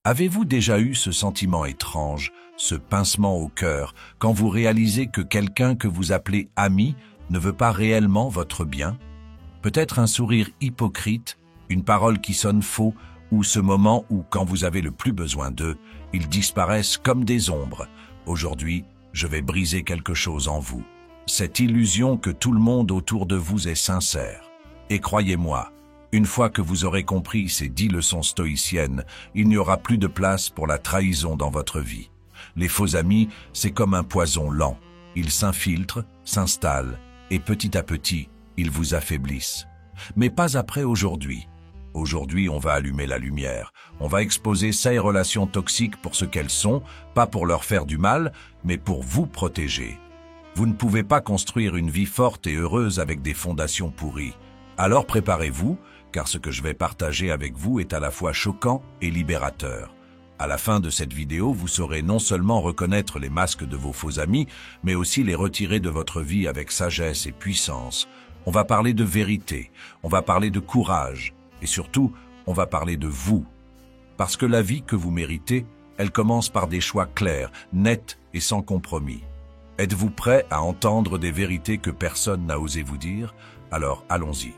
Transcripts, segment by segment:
Avez-vous déjà eu ce sentiment étrange, ce pincement au cœur, quand vous réalisez que quelqu'un que vous appelez ami ne veut pas réellement votre bien? Peut-être un sourire hypocrite, une parole qui sonne faux, ou ce moment où, quand vous avez le plus besoin d'eux, ils disparaissent comme des ombres. Aujourd'hui, je vais briser quelque chose en vous. Cette illusion que tout le monde autour de vous est sincère. Et croyez-moi, une fois que vous aurez compris ces 10 leçons stoïciennes, il n'y aura plus de place pour la trahison dans votre vie. Les faux amis, c'est comme un poison lent. Ils s'infiltrent, s'installent, et petit à petit, ils vous affaiblissent. Mais pas après aujourd'hui. Aujourd'hui, on va allumer la lumière. On va exposer ces relations toxiques pour ce qu'elles sont, pas pour leur faire du mal, mais pour vous protéger. Vous ne pouvez pas construire une vie forte et heureuse avec des fondations pourries. Alors préparez-vous, car ce que je vais partager avec vous est à la fois choquant et libérateur. À la fin de cette vidéo, vous saurez non seulement reconnaître les masques de vos faux amis, mais aussi les retirer de votre vie avec sagesse et puissance. On va parler de vérité, on va parler de courage, et surtout, on va parler de vous. Parce que la vie que vous méritez, elle commence par des choix clairs, nets et sans compromis. Êtes-vous prêt à entendre des vérités que personne n'a osé vous dire? Alors allons-y.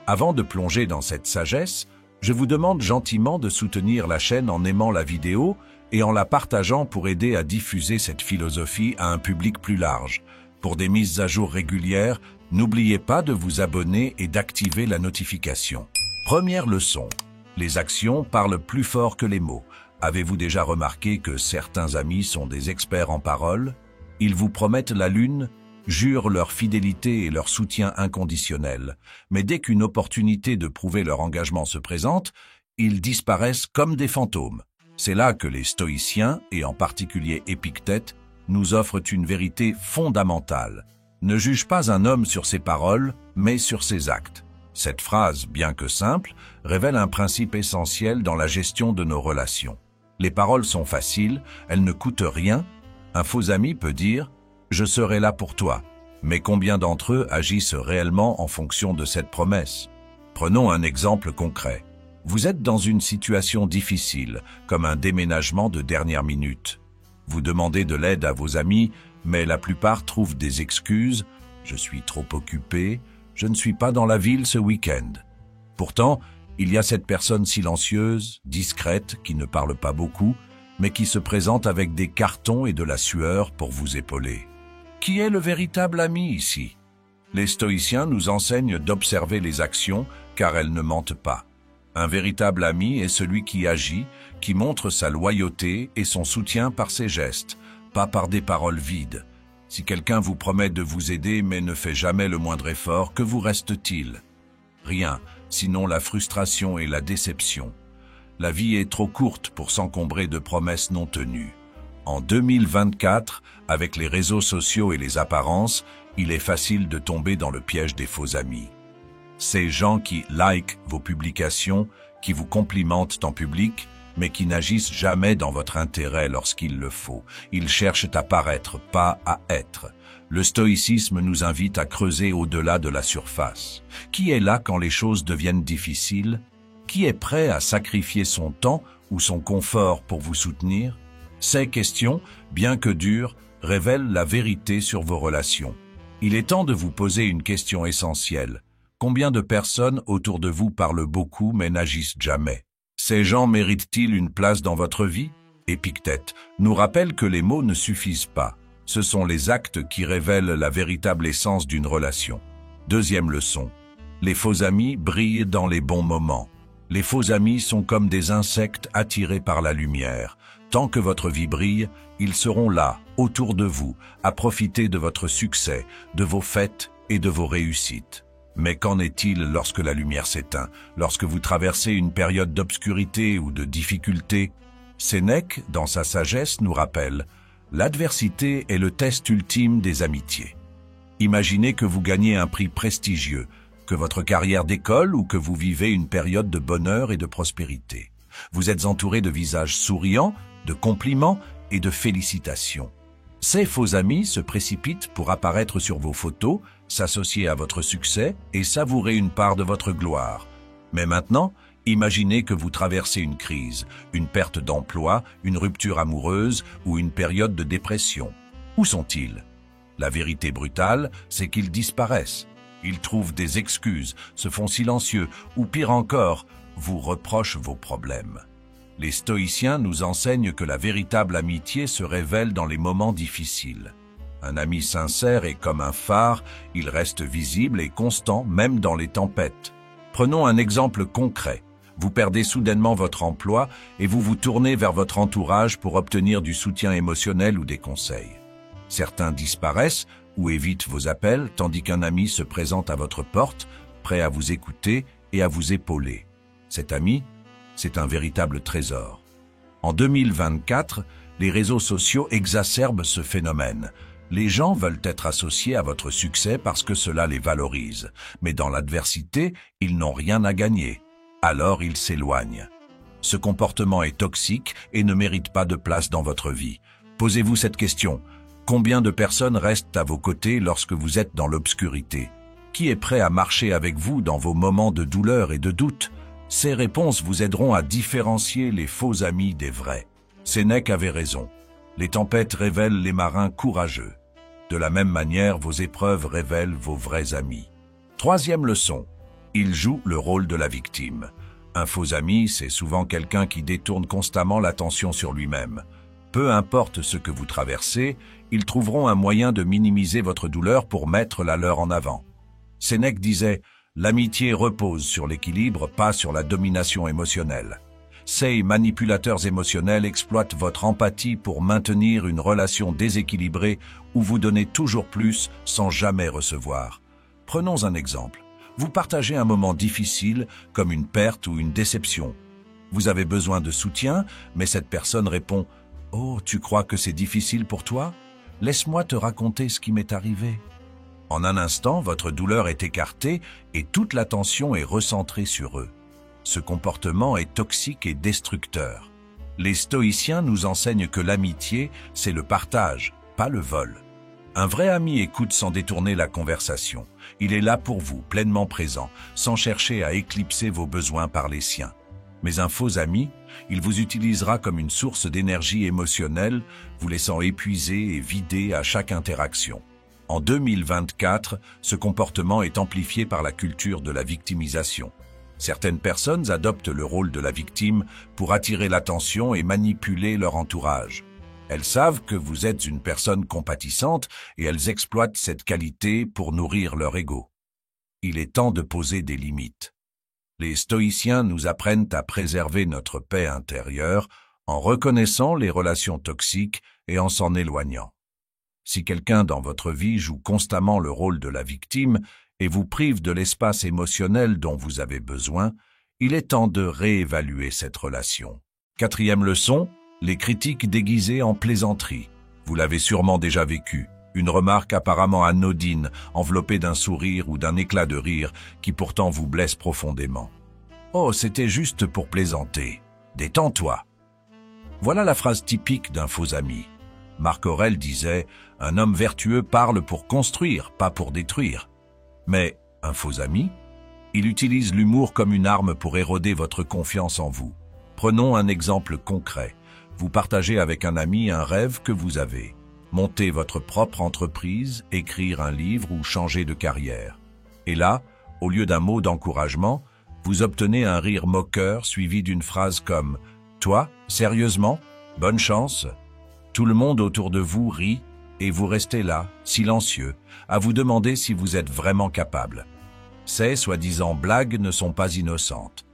Avant de plonger dans cette sagesse, je vous demande gentiment de soutenir la chaîne en aimant la vidéo et en la partageant pour aider à diffuser cette philosophie à un public plus large. Pour des mises à jour régulières, n'oubliez pas de vous abonner et d'activer la notification. Première leçon. Les actions parlent plus fort que les mots. Avez-vous déjà remarqué que certains amis sont des experts en paroles? Ils vous promettent la lune, jurent leur fidélité et leur soutien inconditionnel. Mais dès qu'une opportunité de prouver leur engagement se présente, ils disparaissent comme des fantômes. C'est là que les stoïciens, et en particulier Épictète, nous offrent une vérité fondamentale. Ne juge pas un homme sur ses paroles, mais sur ses actes. Cette phrase, bien que simple, révèle un principe essentiel dans la gestion de nos relations. Les paroles sont faciles, elles ne coûtent rien. Un faux ami peut dire « Je serai là pour toi ». Mais combien d'entre eux agissent réellement en fonction de cette promesse? Prenons un exemple concret. Vous êtes dans une situation difficile, comme un déménagement de dernière minute. Vous demandez de l'aide à vos amis, mais la plupart trouvent des excuses « Je suis trop occupé »,« Je ne suis pas dans la ville ce week-end ». Pourtant, il y a cette personne silencieuse, discrète, qui ne parle pas beaucoup, mais qui se présente avec des cartons et de la sueur pour vous épauler. Qui est le véritable ami ici? Les stoïciens nous enseignent d'observer les actions, car elles ne mentent pas. Un véritable ami est celui qui agit, qui montre sa loyauté et son soutien par ses gestes, pas par des paroles vides. Si quelqu'un vous promet de vous aider mais ne fait jamais le moindre effort, que vous reste-t-il? Rien, sinon la frustration et la déception. La vie est trop courte pour s'encombrer de promesses non tenues. En 2024, avec les réseaux sociaux et les apparences, il est facile de tomber dans le piège des faux amis. Ces gens qui likent vos publications, qui vous complimentent en public, mais qui n'agissent jamais dans votre intérêt lorsqu'il le faut. Ils cherchent à paraître, pas à être. Le stoïcisme nous invite à creuser au-delà de la surface. Qui est là quand les choses deviennent difficiles? Qui est prêt à sacrifier son temps ou son confort pour vous soutenir? Ces questions, bien que dures, révèlent la vérité sur vos relations. Il est temps de vous poser une question essentielle. Combien de personnes autour de vous parlent beaucoup mais n'agissent jamais? Ces gens méritent-ils une place dans votre vie? Épictète nous rappelle que les mots ne suffisent pas. Ce sont les actes qui révèlent la véritable essence d'une relation. Deuxième leçon. Les faux amis brillent dans les bons moments. Les faux amis sont comme des insectes attirés par la lumière. Tant que votre vie brille, ils seront là, autour de vous, à profiter de votre succès, de vos fêtes et de vos réussites. Mais qu'en est-il lorsque la lumière s'éteint, lorsque vous traversez une période d'obscurité ou de difficulté? Sénèque, dans sa sagesse, nous rappelle « L'adversité est le test ultime des amitiés ». Imaginez que vous gagnez un prix prestigieux, que votre carrière décolle ou que vous vivez une période de bonheur et de prospérité. Vous êtes entouré de visages souriants, de compliments et de félicitations. Ces faux amis se précipitent pour apparaître sur vos photos, s'associer à votre succès et savourer une part de votre gloire. Mais maintenant, Imaginez que vous traversez une crise, une perte d'emploi, une rupture amoureuse ou une période de dépression. Où sont-ils? La vérité brutale, c'est qu'ils disparaissent. Ils trouvent des excuses, se font silencieux ou pire encore, vous reprochent vos problèmes. Les stoïciens nous enseignent que la véritable amitié se révèle dans les moments difficiles. Un ami sincère est comme un phare, il reste visible et constant même dans les tempêtes. Prenons un exemple concret. Vous perdez soudainement votre emploi et vous vous tournez vers votre entourage pour obtenir du soutien émotionnel ou des conseils. Certains disparaissent ou évitent vos appels, tandis qu'un ami se présente à votre porte, prêt à vous écouter et à vous épauler. Cet ami, c'est un véritable trésor. En 2024, les réseaux sociaux exacerbent ce phénomène. Les gens veulent être associés à votre succès parce que cela les valorise. Mais dans l'adversité, ils n'ont rien à gagner. Alors ils s'éloignent. Ce comportement est toxique et ne mérite pas de place dans votre vie. Posez-vous cette question. Combien de personnes restent à vos côtés lorsque vous êtes dans l'obscurité? Qui est prêt à marcher avec vous dans vos moments de douleur et de doute? Ces réponses vous aideront à différencier les faux amis des vrais. Sénèque avait raison. Les tempêtes révèlent les marins courageux. De la même manière, vos épreuves révèlent vos vrais amis. Troisième leçon. Il joue le rôle de la victime. Un faux ami, c'est souvent quelqu'un qui détourne constamment l'attention sur lui-même. Peu importe ce que vous traversez, ils trouveront un moyen de minimiser votre douleur pour mettre la leur en avant. Sénèque disait « L'amitié repose sur l'équilibre, pas sur la domination émotionnelle ». Ces manipulateurs émotionnels exploitent votre empathie pour maintenir une relation déséquilibrée où vous donnez toujours plus sans jamais recevoir. Prenons un exemple. Vous partagez un moment difficile comme une perte ou une déception. Vous avez besoin de soutien, mais cette personne répond « Oh, tu crois que c'est difficile pour toi? Laisse-moi te raconter ce qui m'est arrivé. » En un instant, votre douleur est écartée et toute l'attention est recentrée sur eux. Ce comportement est toxique et destructeur. Les stoïciens nous enseignent que l'amitié, c'est le partage, pas le vol. Un vrai ami écoute sans détourner la conversation. Il est là pour vous, pleinement présent, sans chercher à éclipser vos besoins par les siens. Mais un faux ami, il vous utilisera comme une source d'énergie émotionnelle, vous laissant épuisé et vidé à chaque interaction. En 2024, ce comportement est amplifié par la culture de la victimisation. Certaines personnes adoptent le rôle de la victime pour attirer l'attention et manipuler leur entourage. Elles savent que vous êtes une personne compatissante et elles exploitent cette qualité pour nourrir leur ego. Il est temps de poser des limites. Les stoïciens nous apprennent à préserver notre paix intérieure en reconnaissant les relations toxiques et en s'en éloignant. Si quelqu'un dans votre vie joue constamment le rôle de la victime et vous prive de l'espace émotionnel dont vous avez besoin, il est temps de réévaluer cette relation. Quatrième leçon, les critiques déguisées en plaisanterie. Vous l'avez sûrement déjà vécu, une remarque apparemment anodine, enveloppée d'un sourire ou d'un éclat de rire qui pourtant vous blesse profondément. « Oh, c'était juste pour plaisanter. Détends-toi. » Voilà la phrase typique d'un faux ami. Marc Aurèle disait « Un homme vertueux parle pour construire, pas pour détruire. » Mais un faux ami, il utilise l'humour comme une arme pour éroder votre confiance en vous. Prenons un exemple concret. Vous partagez avec un ami un rêve que vous avez. Monter votre propre entreprise, écrire un livre ou changer de carrière. Et là, au lieu d'un mot d'encouragement, vous obtenez un rire moqueur suivi d'une phrase comme « Toi, sérieusement? Bonne chance !» Tout le monde autour de vous rit et vous restez là, silencieux, à vous demander si vous êtes vraiment capable. Ces soi-disant blagues ne sont pas innocentes.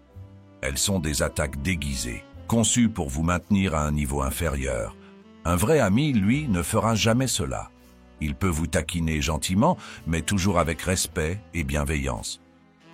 Elles sont des attaques déguisées, conçues pour vous maintenir à un niveau inférieur. Un vrai ami, lui, ne fera jamais cela. Il peut vous taquiner gentiment, mais toujours avec respect et bienveillance.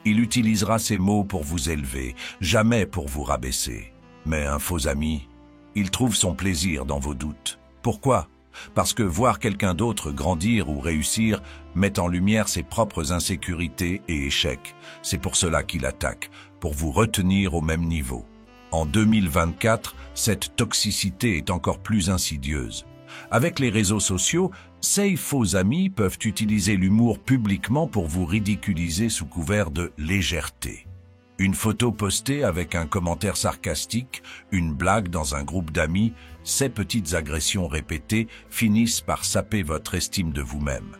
Il utilisera ces mots pour vous élever, jamais pour vous rabaisser. Mais un faux ami, il trouve son plaisir dans vos doutes. Pourquoi ? Parce que voir quelqu'un d'autre grandir ou réussir met en lumière ses propres insécurités et échecs. C'est pour cela qu'il attaque, pour vous retenir au même niveau. En 2024, cette toxicité est encore plus insidieuse. Avec les réseaux sociaux, ces faux amis peuvent utiliser l'humour publiquement pour vous ridiculiser sous couvert de légèreté. Une photo postée avec un commentaire sarcastique, une blague dans un groupe d'amis, ces petites agressions répétées finissent par saper votre estime de vous-même.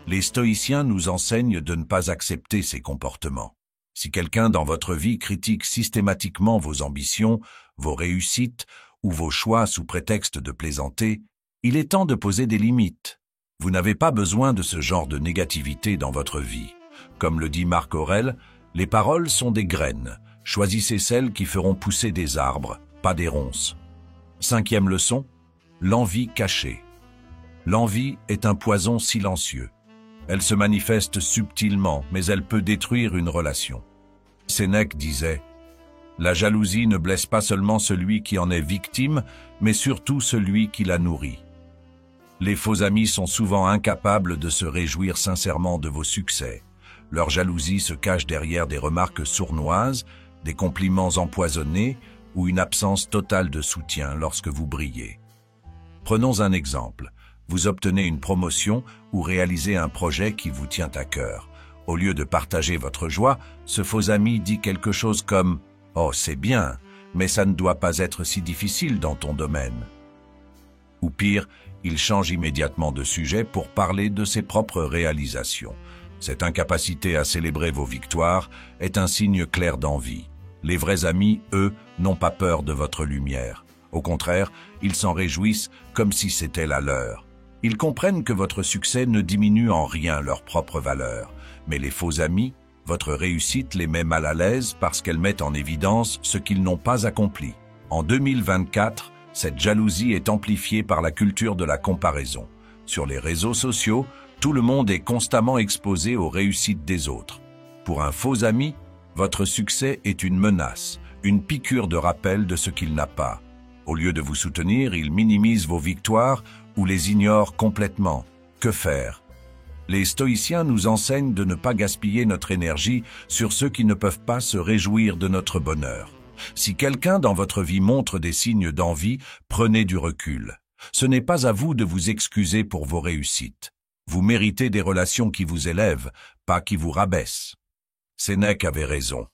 Les stoïciens nous enseignent de ne pas accepter ces comportements. Si quelqu'un dans votre vie critique systématiquement vos ambitions, vos réussites ou vos choix sous prétexte de plaisanter, il est temps de poser des limites. Vous n'avez pas besoin de ce genre de négativité dans votre vie. Comme le dit Marc Aurèle, les paroles sont des graines. Choisissez celles qui feront pousser des arbres, pas des ronces. 5e leçon, l'envie cachée. L'envie est un poison silencieux. Elle se manifeste subtilement, mais elle peut détruire une relation. Sénèque disait « La jalousie ne blesse pas seulement celui qui en est victime, mais surtout celui qui la nourrit. » Les faux amis sont souvent incapables de se réjouir sincèrement de vos succès. Leur jalousie se cache derrière des remarques sournoises, des compliments empoisonnés ou une absence totale de soutien lorsque vous brillez. Prenons un exemple. Vous obtenez une promotion ou réalisez un projet qui vous tient à cœur. Au lieu de partager votre joie, ce faux ami dit quelque chose comme « Oh, c'est bien, mais ça ne doit pas être si difficile dans ton domaine. » Ou pire, il change immédiatement de sujet pour parler de ses propres réalisations. Cette incapacité à célébrer vos victoires est un signe clair d'envie. Les vrais amis, eux, n'ont pas peur de votre lumière. Au contraire, ils s'en réjouissent comme si c'était la leur. Ils comprennent que votre succès ne diminue en rien leur propre valeur. Mais les faux amis, votre réussite les met mal à l'aise parce qu'elle met en évidence ce qu'ils n'ont pas accompli. En 2024, cette jalousie est amplifiée par la culture de la comparaison. Sur les réseaux sociaux, tout le monde est constamment exposé aux réussites des autres. Pour un faux ami, votre succès est une menace, une piqûre de rappel de ce qu'il n'a pas. Au lieu de vous soutenir, il minimise vos victoires ou les ignore complètement. Que faire? Les stoïciens nous enseignent de ne pas gaspiller notre énergie sur ceux qui ne peuvent pas se réjouir de notre bonheur. Si quelqu'un dans votre vie montre des signes d'envie, prenez du recul. Ce n'est pas à vous de vous excuser pour vos réussites. Vous méritez des relations qui vous élèvent, pas qui vous rabaissent. Sénèque avait raison.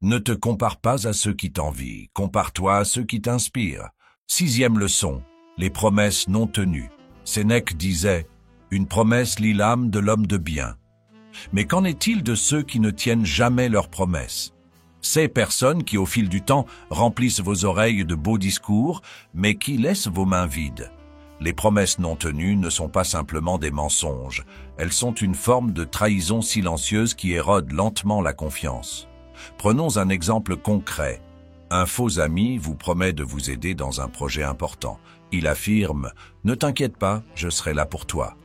Ne te compare pas à ceux qui t'envient, compare-toi à ceux qui t'inspirent. 6e leçon, les promesses non tenues. Sénèque disait « Une promesse lie l'âme de l'homme de bien ». Mais qu'en est-il de ceux qui ne tiennent jamais leurs promesses? Ces personnes qui, au fil du temps, remplissent vos oreilles de beaux discours, mais qui laissent vos mains vides. Les promesses non tenues ne sont pas simplement des mensonges. Elles sont une forme de trahison silencieuse qui érode lentement la confiance. Prenons un exemple concret. Un faux ami vous promet de vous aider dans un projet important. Il affirme « Ne t'inquiète pas, je serai là pour toi ».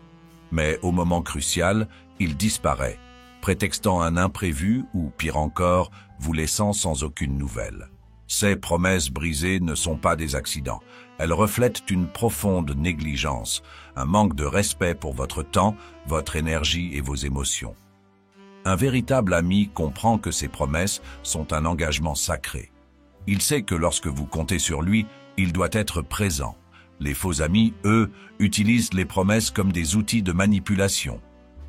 Mais au moment crucial, il disparaît, prétextant un imprévu ou, pire encore, vous laissant sans aucune nouvelle. Ces promesses brisées ne sont pas des accidents. Elles reflètent une profonde négligence, un manque de respect pour votre temps, votre énergie et vos émotions. Un véritable ami comprend que ces promesses sont un engagement sacré. Il sait que lorsque vous comptez sur lui, il doit être présent. Les faux amis, eux, utilisent les promesses comme des outils de manipulation.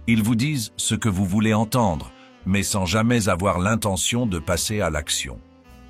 Ils vous disent ce que vous voulez entendre, mais sans jamais avoir l'intention de passer à l'action.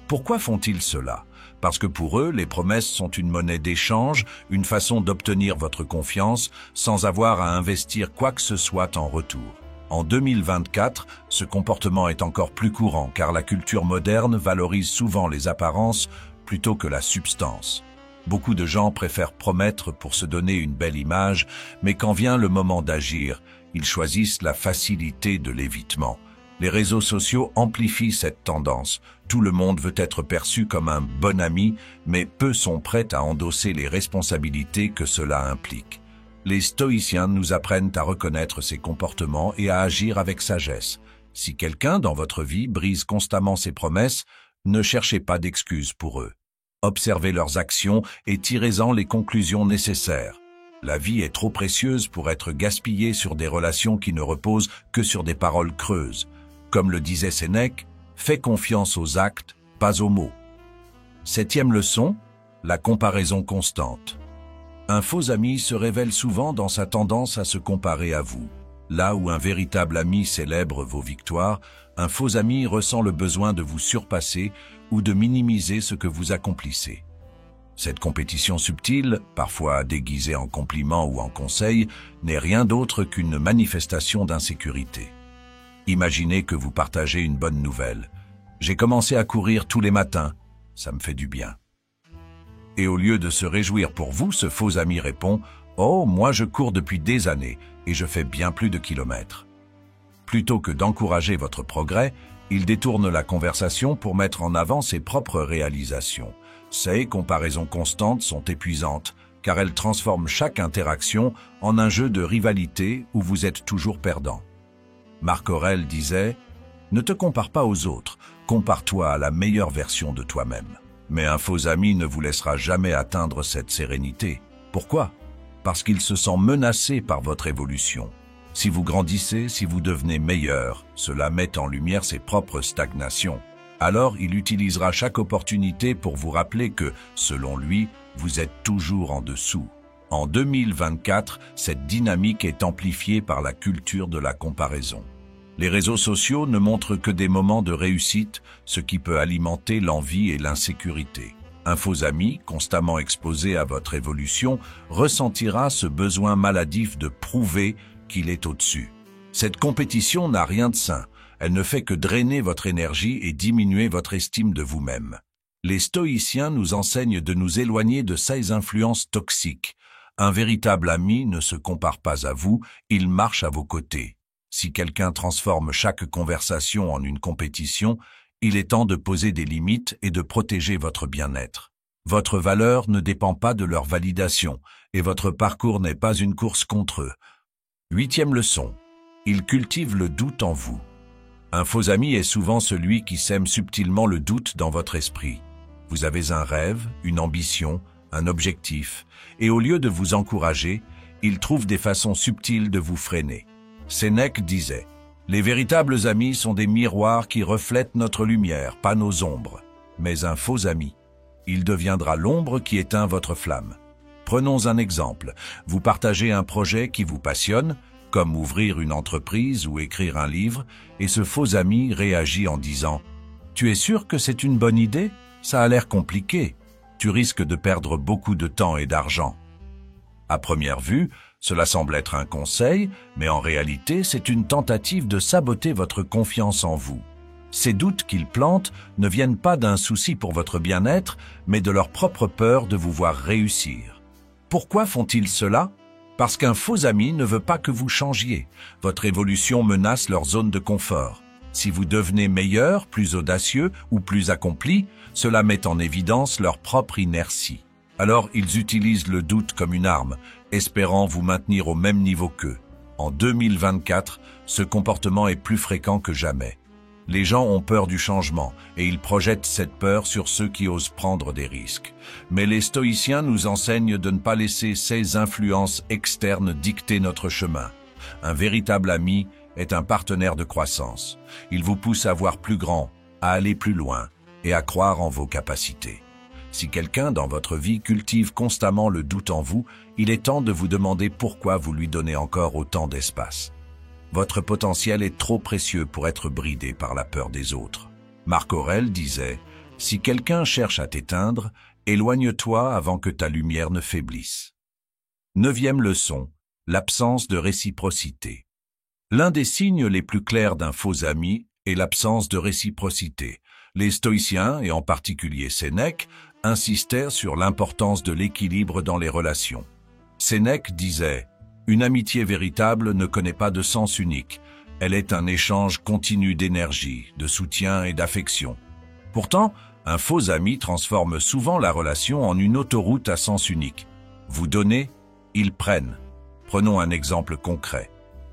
Pourquoi font-ils cela? Parce que pour eux, les promesses sont une monnaie d'échange, une façon d'obtenir votre confiance sans avoir à investir quoi que ce soit en retour. En 2024, ce comportement est encore plus courant car la culture moderne valorise souvent les apparences plutôt que la substance. Beaucoup de gens préfèrent promettre pour se donner une belle image, mais quand vient le moment d'agir, ils choisissent la facilité de l'évitement. Les réseaux sociaux amplifient cette tendance. Tout le monde veut être perçu comme un bon ami, mais peu sont prêts à endosser les responsabilités que cela implique. Les stoïciens nous apprennent à reconnaître ces comportements et à agir avec sagesse. Si quelqu'un dans votre vie brise constamment ses promesses, ne cherchez pas d'excuses pour eux. Observez leurs actions et tirez-en les conclusions nécessaires. La vie est trop précieuse pour être gaspillée sur des relations qui ne reposent que sur des paroles creuses. Comme le disait Sénèque, fais confiance aux actes, pas aux mots. 7e leçon, la comparaison constante. Un faux ami se révèle souvent dans sa tendance à se comparer à vous. Là où un véritable ami célèbre vos victoires, un faux ami ressent le besoin de vous surpasser ou de minimiser ce que vous accomplissez. Cette compétition subtile, parfois déguisée en compliment ou en conseil, n'est rien d'autre qu'une manifestation d'insécurité. Imaginez que vous partagez une bonne nouvelle. J'ai commencé à courir tous les matins, ça me fait du bien. Et au lieu de se réjouir pour vous, ce faux ami répond « Oh, moi je cours depuis des années et je fais bien plus de kilomètres. » Plutôt que d'encourager votre progrès, il détourne la conversation pour mettre en avant ses propres réalisations. Ces comparaisons constantes sont épuisantes, car elles transforment chaque interaction en un jeu de rivalité où vous êtes toujours perdant. Marc Aurèle disait « Ne te compare pas aux autres, compare-toi à la meilleure version de toi-même. » Mais un faux ami ne vous laissera jamais atteindre cette sérénité. Pourquoi? Parce qu'il se sent menacé par votre évolution. Si vous grandissez, si vous devenez meilleur, cela met en lumière ses propres stagnations. Alors il utilisera chaque opportunité pour vous rappeler que, selon lui, vous êtes toujours en dessous. En 2024, cette dynamique est amplifiée par la culture de la comparaison. Les réseaux sociaux ne montrent que des moments de réussite, ce qui peut alimenter l'envie et l'insécurité. Un faux ami, constamment exposé à votre évolution, ressentira ce besoin maladif de prouver qu'il est au-dessus. Cette compétition n'a rien de sain. Elle ne fait que drainer votre énergie et diminuer votre estime de vous-même. Les stoïciens nous enseignent de nous éloigner de ces influences toxiques. Un véritable ami ne se compare pas à vous, il marche à vos côtés. Si quelqu'un transforme chaque conversation en une compétition, il est temps de poser des limites et de protéger votre bien-être. Votre valeur ne dépend pas de leur validation, et votre parcours n'est pas une course contre eux. 8e leçon. Il cultive le doute en vous. Un faux ami est souvent celui qui sème subtilement le doute dans votre esprit. Vous avez un rêve, une ambition, un objectif, et au lieu de vous encourager, il trouve des façons subtiles de vous freiner. Sénèque disait « Les véritables amis sont des miroirs qui reflètent notre lumière, pas nos ombres. Mais un faux ami, il deviendra l'ombre qui éteint votre flamme. » Prenons un exemple. Vous partagez un projet qui vous passionne, comme ouvrir une entreprise ou écrire un livre, et ce faux ami réagit en disant « Tu es sûr que c'est une bonne idée? Ça a l'air compliqué. Tu risques de perdre beaucoup de temps et d'argent. » À première vue, cela semble être un conseil, mais en réalité, c'est une tentative de saboter votre confiance en vous. Ces doutes qu'ils plantent ne viennent pas d'un souci pour votre bien-être, mais de leur propre peur de vous voir réussir. Pourquoi font-ils cela? Parce qu'un faux ami ne veut pas que vous changiez. Votre évolution menace leur zone de confort. Si vous devenez meilleur, plus audacieux ou plus accompli, cela met en évidence leur propre inertie. Alors ils utilisent le doute comme une arme, espérant vous maintenir au même niveau qu'eux. En 2024, ce comportement est plus fréquent que jamais. Les gens ont peur du changement et ils projettent cette peur sur ceux qui osent prendre des risques. Mais les stoïciens nous enseignent de ne pas laisser ces influences externes dicter notre chemin. Un véritable ami est un partenaire de croissance. Il vous pousse à voir plus grand, à aller plus loin et à croire en vos capacités. Si quelqu'un dans votre vie cultive constamment le doute en vous, il est temps de vous demander pourquoi vous lui donnez encore autant d'espace. Votre potentiel est trop précieux pour être bridé par la peur des autres. Marc Aurèle disait « Si quelqu'un cherche à t'éteindre, éloigne-toi avant que ta lumière ne faiblisse. » 9e leçon, l'absence de réciprocité. L'un des signes les plus clairs d'un faux ami est l'absence de réciprocité. Les stoïciens, et en particulier Sénèque, insistèrent sur l'importance de l'équilibre dans les relations. Sénèque disait « Une amitié véritable ne connaît pas de sens unique. Elle est un échange continu d'énergie, de soutien et d'affection. » Pourtant, un faux ami transforme souvent la relation en une autoroute à sens unique. Vous donnez, ils prennent. Prenons un exemple concret.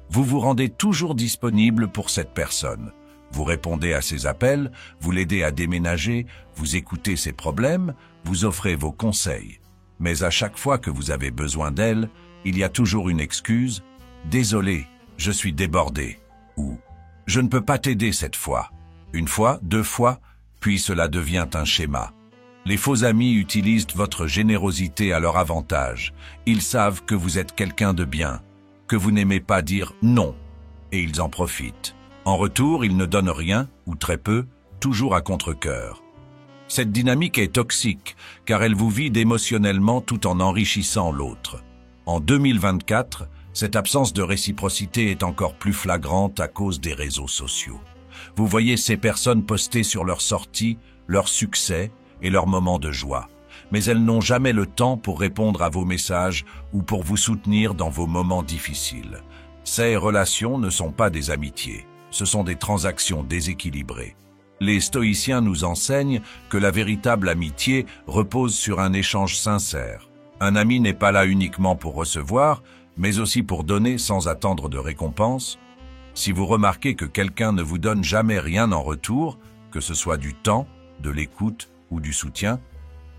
Vous vous rendez toujours disponible pour cette personne. Vous répondez à ses appels, vous l'aidez à déménager, vous écoutez ses problèmes, vous offrez vos conseils. Mais à chaque fois que vous avez besoin d'elle, il y a toujours une excuse. « Désolé, je suis débordé. » ou « Je ne peux pas t'aider cette fois. » Une fois, 2 fois, puis cela devient un schéma. Les faux amis utilisent votre générosité à leur avantage. Ils savent que vous êtes quelqu'un de bien, que vous n'aimez pas dire « non » et ils en profitent. En retour, ils ne donnent rien, ou très peu, toujours à contre-cœur. Cette dynamique est toxique, car elle vous vide émotionnellement tout en enrichissant l'autre. En 2024, cette absence de réciprocité est encore plus flagrante à cause des réseaux sociaux. Vous voyez ces personnes poster sur leurs sorties, leurs succès et leurs moments de joie. Mais elles n'ont jamais le temps pour répondre à vos messages ou pour vous soutenir dans vos moments difficiles. Ces relations ne sont pas des amitiés, ce sont des transactions déséquilibrées. Les stoïciens nous enseignent que la véritable amitié repose sur un échange sincère. Un ami n'est pas là uniquement pour recevoir, mais aussi pour donner sans attendre de récompense. Si vous remarquez que quelqu'un ne vous donne jamais rien en retour, que ce soit du temps, de l'écoute ou du soutien,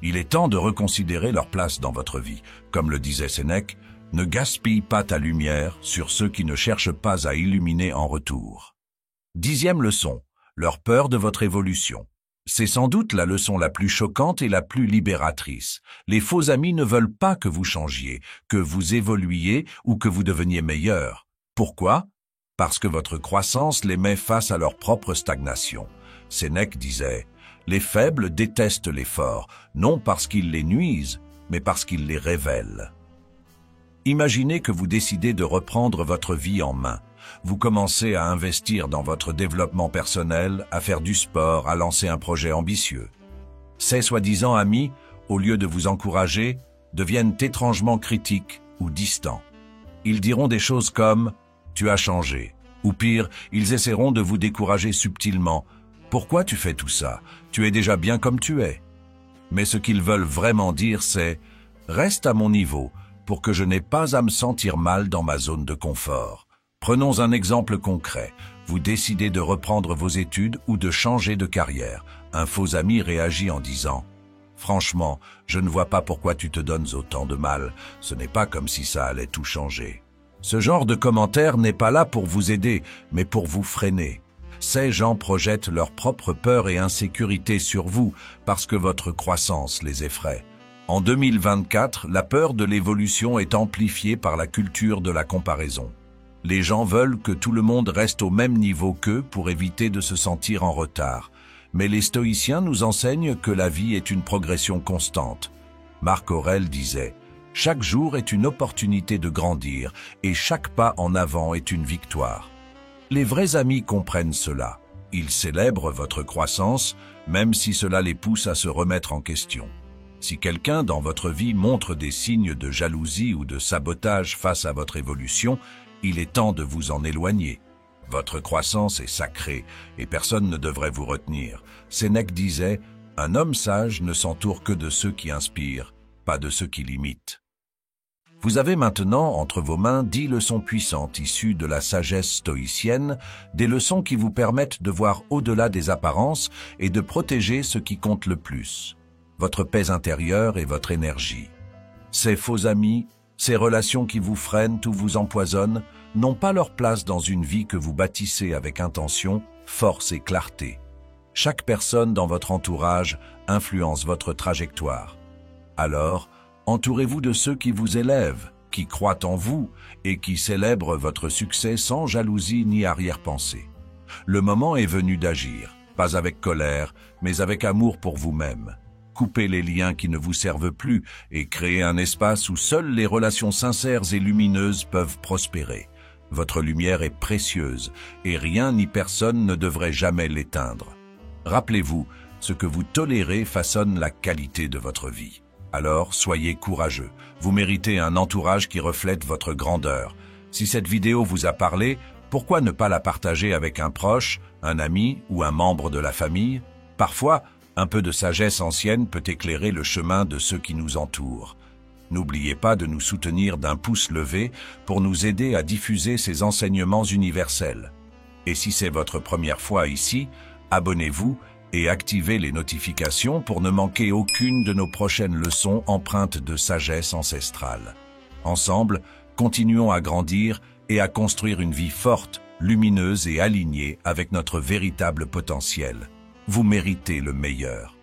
il est temps de reconsidérer leur place dans votre vie. Comme le disait Sénèque, ne gaspille pas ta lumière sur ceux qui ne cherchent pas à illuminer en retour. 10e leçon, leur peur de votre évolution. C'est sans doute la leçon la plus choquante et la plus libératrice. Les faux amis ne veulent pas que vous changiez, que vous évoluiez ou que vous deveniez meilleur. Pourquoi ? Parce que votre croissance les met face à leur propre stagnation. Sénèque disait « Les faibles détestent les forts, non parce qu'ils les nuisent, mais parce qu'ils les révèlent. » Imaginez que vous décidez de reprendre votre vie en main. Vous commencez à investir dans votre développement personnel, à faire du sport, à lancer un projet ambitieux. Ces soi-disant amis, au lieu de vous encourager, deviennent étrangement critiques ou distants. Ils diront des choses comme « tu as changé » ou pire, ils essaieront de vous décourager subtilement. « Pourquoi tu fais tout ça? Tu es déjà bien comme tu es. » Mais ce qu'ils veulent vraiment dire, c'est « reste à mon niveau pour que je n'ai pas à me sentir mal dans ma zone de confort. » Prenons un exemple concret. Vous décidez de reprendre vos études ou de changer de carrière. Un faux ami réagit en disant « Franchement, je ne vois pas pourquoi tu te donnes autant de mal. Ce n'est pas comme si ça allait tout changer. » Ce genre de commentaire n'est pas là pour vous aider, mais pour vous freiner. Ces gens projettent leurs propres peurs et insécurités sur vous parce que votre croissance les effraie. En 2024, la peur de l'évolution est amplifiée par la culture de la comparaison. Les gens veulent que tout le monde reste au même niveau qu'eux pour éviter de se sentir en retard. Mais les stoïciens nous enseignent que la vie est une progression constante. Marc Aurèle disait « Chaque jour est une opportunité de grandir et chaque pas en avant est une victoire. » Les vrais amis comprennent cela. Ils célèbrent votre croissance, même si cela les pousse à se remettre en question. Si quelqu'un dans votre vie montre des signes de jalousie ou de sabotage face à votre évolution, il est temps de vous en éloigner. Votre croissance est sacrée et personne ne devrait vous retenir. Sénèque disait « Un homme sage ne s'entoure que de ceux qui inspirent, pas de ceux qui limitent. » Vous avez maintenant entre vos mains 10 leçons puissantes issues de la sagesse stoïcienne, des leçons qui vous permettent de voir au-delà des apparences et de protéger ce qui compte le plus, votre paix intérieure et votre énergie. Ces faux amis, ces relations qui vous freinent ou vous empoisonnent, n'ont pas leur place dans une vie que vous bâtissez avec intention, force et clarté. Chaque personne dans votre entourage influence votre trajectoire. Alors, entourez-vous de ceux qui vous élèvent, qui croient en vous et qui célèbrent votre succès sans jalousie ni arrière-pensée. Le moment est venu d'agir, pas avec colère, mais avec amour pour vous-même. Coupez les liens qui ne vous servent plus et créez un espace où seules les relations sincères et lumineuses peuvent prospérer. Votre lumière est précieuse et rien ni personne ne devrait jamais l'éteindre. Rappelez-vous, ce que vous tolérez façonne la qualité de votre vie. Alors, soyez courageux. Vous méritez un entourage qui reflète votre grandeur. Si cette vidéo vous a parlé, pourquoi ne pas la partager avec un proche, un ami ou un membre de la famille? Parfois, un peu de sagesse ancienne peut éclairer le chemin de ceux qui nous entourent. N'oubliez pas de nous soutenir d'un pouce levé pour nous aider à diffuser ces enseignements universels. Et si c'est votre première fois ici, abonnez-vous et activez les notifications pour ne manquer aucune de nos prochaines leçons empreintes de sagesse ancestrale. Ensemble, continuons à grandir et à construire une vie forte, lumineuse et alignée avec notre véritable potentiel. Vous méritez le meilleur.